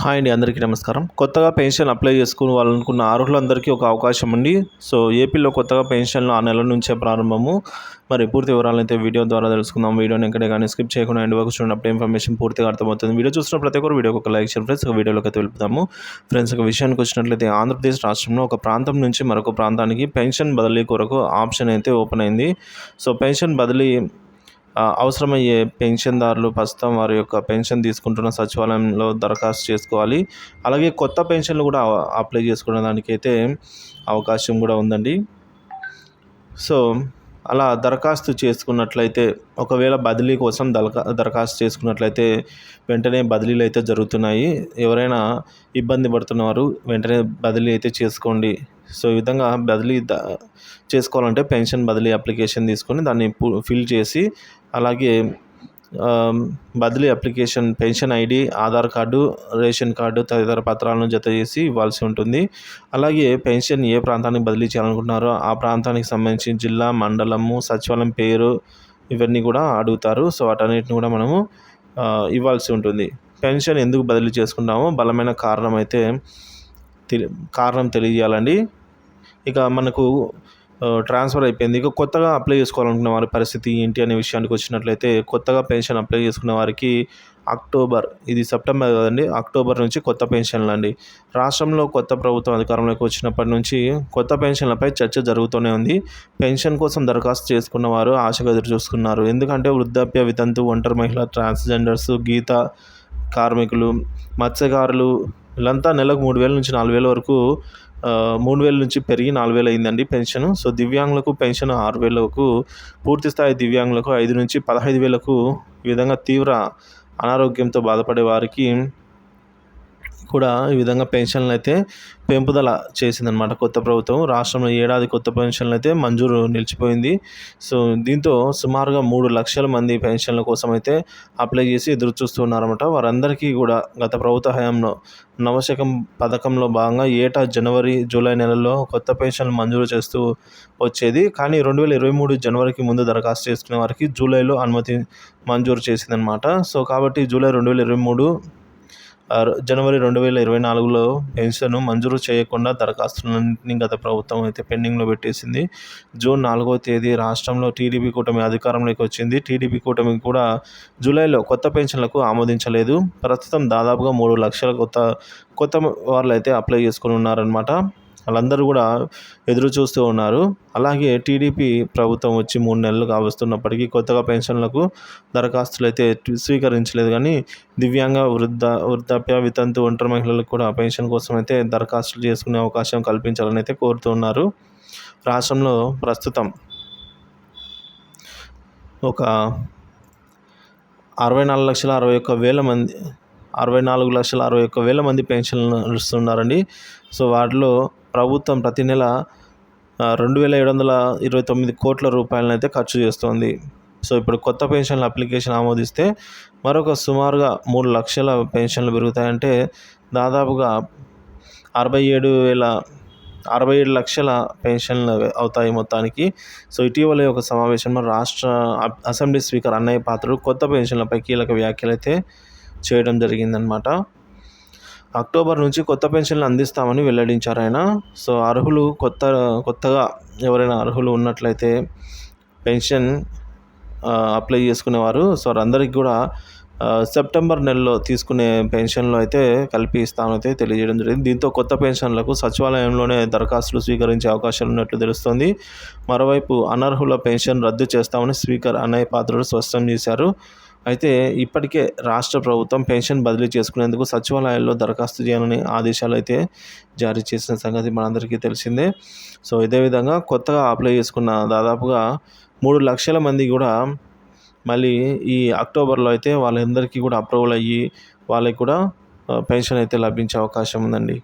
Hi అండి, అందరికీ నమస్కారం. కొత్తగా పెన్షన్ అప్లై చేసుకుని వాళ్ళనుకున్న అర్హులందరికీ ఒక అవకాశం అండి. సో ఏపీలో కొత్తగా పెన్షన్లు ఆ నెల నుంచే ప్రారంభము. మరి పూర్తి వివరాలైతే వీడియో ద్వారా తెలుసుకుందాం. వీడియోని ఎక్కడే కానీ స్కిప్ చేయకుండా ఎండ్ వరకు చూడండి. అప్పుడు ఇన్ఫర్మేషన్ పూర్తిగా అర్థమవుతుంది. వీడియో చూసిన ప్రతి ఒక్కరు వీడియోకి ఒక లైక్ చేయండి ఫ్రెండ్స్. వీడియోలోకి అయితే వెళ్తాము. ఫ్రెండ్స్, ఒక విషయానికి వచ్చినట్లయితే ఆంధ్రప్రదేశ్ రాష్ట్రంలో ఒక ప్రాంతం నుంచి మరొక ప్రాంతానికి పెన్షన్ బదిలీ కొరకు ఆప్షన్ అయితే ఓపెన్ అయింది. సో పెన్షన్ బదిలీ అవసరమయ్యే పెన్షన్దారులు ప్రస్తుతం వారి యొక్క పెన్షన్ తీసుకుంటున్న సచివాలయంలో దరఖాస్తు చేసుకోవాలి. అలాగే కొత్త పెన్షన్లు కూడా అప్లై చేసుకునే దానికైతే అవకాశం కూడా ఉందండి. సో అలా దరఖాస్తు చేసుకున్నట్లయితే, ఒకవేళ బదిలీ కోసం దరఖాస్తు చేసుకున్నట్లయితే వెంటనే బదిలీలు అయితే జరుగుతున్నాయి. ఎవరైనా ఇబ్బంది పడుతున్నవారు వెంటనే బదిలీ అయితే చేసుకోండి. సో ఈ విధంగా బదిలీ చేసుకోవాలంటే పెన్షన్ బదిలీ అప్లికేషన్ తీసుకొని దాన్ని ఫిల్ చేసి, అలాగే బదిలీ application pension ID, Aadhaar card, ration card తదితర పత్రాలను జత చేసి ఇవ్వాల్సి ఉంటుంది. అలాగే పెన్షన్ ఏ ప్రాంతానికి బదిలీ చేయాలనుకుంటున్నారో ఆ ప్రాంతానికి సంబంధించి జిల్లా, మండలము, సచివాలయం పేరు ఇవన్నీ కూడా అడుగుతారు. సో వాటన్నిటిని కూడా మనము ఇవ్వాల్సి ఉంటుంది. పెన్షన్ ఎందుకు బదిలీ చేసుకుంటామో బలమైన కారణం తెలియజేయాలండి. ఇక మనకు ట్రాన్స్ఫర్ అయిపోయింది. ఇక కొత్తగా అప్లై చేసుకోవాలనుకున్న వారి పరిస్థితి ఏంటి అనే విషయానికి వచ్చినట్లయితే, కొత్తగా పెన్షన్ అప్లై చేసుకున్న వారికి ఇది సెప్టెంబర్ కదండి, అక్టోబర్ నుంచి కొత్త పెన్షన్లు అండి. రాష్ట్రంలో కొత్త ప్రభుత్వం అధికారంలోకి వచ్చినప్పటి నుంచి కొత్త పెన్షన్లపై చర్చ జరుగుతూనే ఉంది. పెన్షన్ కోసం దరఖాస్తు చేసుకున్న వారు ఆశగా ఎదురు చూస్తున్నారు. ఎందుకంటే వృద్ధాప్య, వితంతు, ఒంటరి మహిళ, ట్రాన్స్జెండర్స్, గీత కార్మికులు, మత్స్యకారులు వీళ్ళంతా నెలకు 3,000 నుంచి 4,000 వరకు 3,000 నుంచి పెరిగి 4,000 అయిందండి పెన్షన్. సో దివ్యాంగులకు పెన్షన్ 6,000కు, పూర్తి స్థాయి దివ్యాంగులకు 5 నుంచి 15,000కు, ఈ విధంగా తీవ్ర అనారోగ్యంతో బాధపడే వారికి కూడా ఈ విధంగా పెన్షన్లు అయితే పెంపుదల చేసిందనమాట కొత్త ప్రభుత్వం. రాష్ట్రంలో ఏడాది కొత్త పెన్షన్లు అయితే మంజూరు నిలిచిపోయింది. సో దీంతో సుమారుగా 3 లక్షల మంది పెన్షన్ల కోసం అయితే అప్లై చేసి ఎదురు చూస్తున్నారన్నమాట. వారందరికీ కూడా గత ప్రభుత్వ హయాంలో నవశకం పథకంలో భాగంగా ఏటా జనవరి, జూలై నెలల్లో కొత్త పెన్షన్లు మంజూరు చేస్తూ వచ్చేది. కానీ 2023 జనవరికి ముందు దరఖాస్తు చేసుకునే వారికి జూలైలో అనుమతి మంజూరు చేసిందనమాట. సో కాబట్టి జూలై 2023 జనవరి 2024లో పెన్షన్ మంజూరు చేయకుండా దరఖాస్తులన్నింటినీ గత ప్రభుత్వం అయితే పెండింగ్లో పెట్టేసింది. జూన్ 4వ తేదీ రాష్ట్రంలో టీడీపీ కూటమి అధికారంలోకి వచ్చింది. టీడీపీ కూటమి కూడా జూలైలో కొత్త పెన్షన్లకు ఆమోదించలేదు. ప్రస్తుతం దాదాపుగా 3 లక్షల కొత్త వాళ్ళు అయితే అప్లై చేసుకుని ఉన్నారనమాట. వాళ్ళందరూ కూడా ఎదురు చూస్తూ ఉన్నారు. అలాగే టీడీపీ ప్రభుత్వం వచ్చి 3 నెలలు కావస్తున్నప్పటికీ కొత్తగా పెన్షన్లకు దరఖాస్తులు అయితే స్వీకరించలేదు. కానీ దివ్యాంగ, వృద్ధాప్య, వితంతు, ఒంటరి మహిళలకు కూడా పెన్షన్ కోసం అయితే దరఖాస్తులు చేసుకునే అవకాశం కల్పించాలని అయితే కోరుతున్నారు. రాష్ట్రంలో ప్రస్తుతం ఒక 64,61,000 మంది పెన్షన్లు ఇస్తున్నారండి. సో వాటిలో ప్రభుత్వం ప్రతి నెల 2,729 కోట్ల రూపాయలను అయితే ఖర్చు చేస్తోంది. సో ఇప్పుడు కొత్త పెన్షన్ల అప్లికేషన్ ఆమోదిస్తే మరొక సుమారుగా 3 లక్షల పెన్షన్లు పెరుగుతాయంటే దాదాపుగా 67 లక్షల పెన్షన్లు అవుతాయి మొత్తానికి. సో ఇటీవలే ఒక సమావేశంలో రాష్ట్ర అసెంబ్లీ స్పీకర్ అన్నయ్య పాత్రుడు కొత్త పెన్షన్లపై కీలక వ్యాఖ్యలు అయితే చేయడం జరిగిందనమాట. అక్టోబర్ నుంచి కొత్త పెన్షన్లు అందిస్తామని వెల్లడించారు ఆయన. సో కొత్తగా ఎవరైనా అర్హులు ఉన్నట్లయితే పెన్షన్ అప్లై చేసుకునేవారు, సో వారందరికీ కూడా సెప్టెంబర్ నెలలో తీసుకునే పెన్షన్లు అయితే కల్పిస్తామైతే తెలియజేయడం జరిగింది. దీంతో కొత్త పెన్షన్లకు సచివాలయంలోనే దరఖాస్తులు స్వీకరించే అవకాశాలు ఉన్నట్లు తెలుస్తోంది. మరోవైపు అనర్హుల పెన్షన్ రద్దు చేస్తామని స్పీకర్ అన్నయ్య పాత్రుడు స్పష్టం చేశారు. అయితే ఇప్పటికే రాష్ట్ర ప్రభుత్వం పెన్షన్ బదిలీ చేసుకునేందుకు సచివాలయాల్లో దరఖాస్తు చేయాలని ఆదేశాలు అయితే జారీ చేసిన సంగతి మనందరికీ తెలిసిందే. సో ఇదే విధంగా కొత్తగా అప్లై చేసుకున్న దాదాపుగా 3 లక్షల మంది కూడా మళ్ళీ ఈ అక్టోబర్లో అయితే వాళ్ళందరికీ కూడా అప్రూవల్ అయ్యి వాళ్ళకి కూడా పెన్షన్ అయితే లభించే అవకాశం ఉందండి.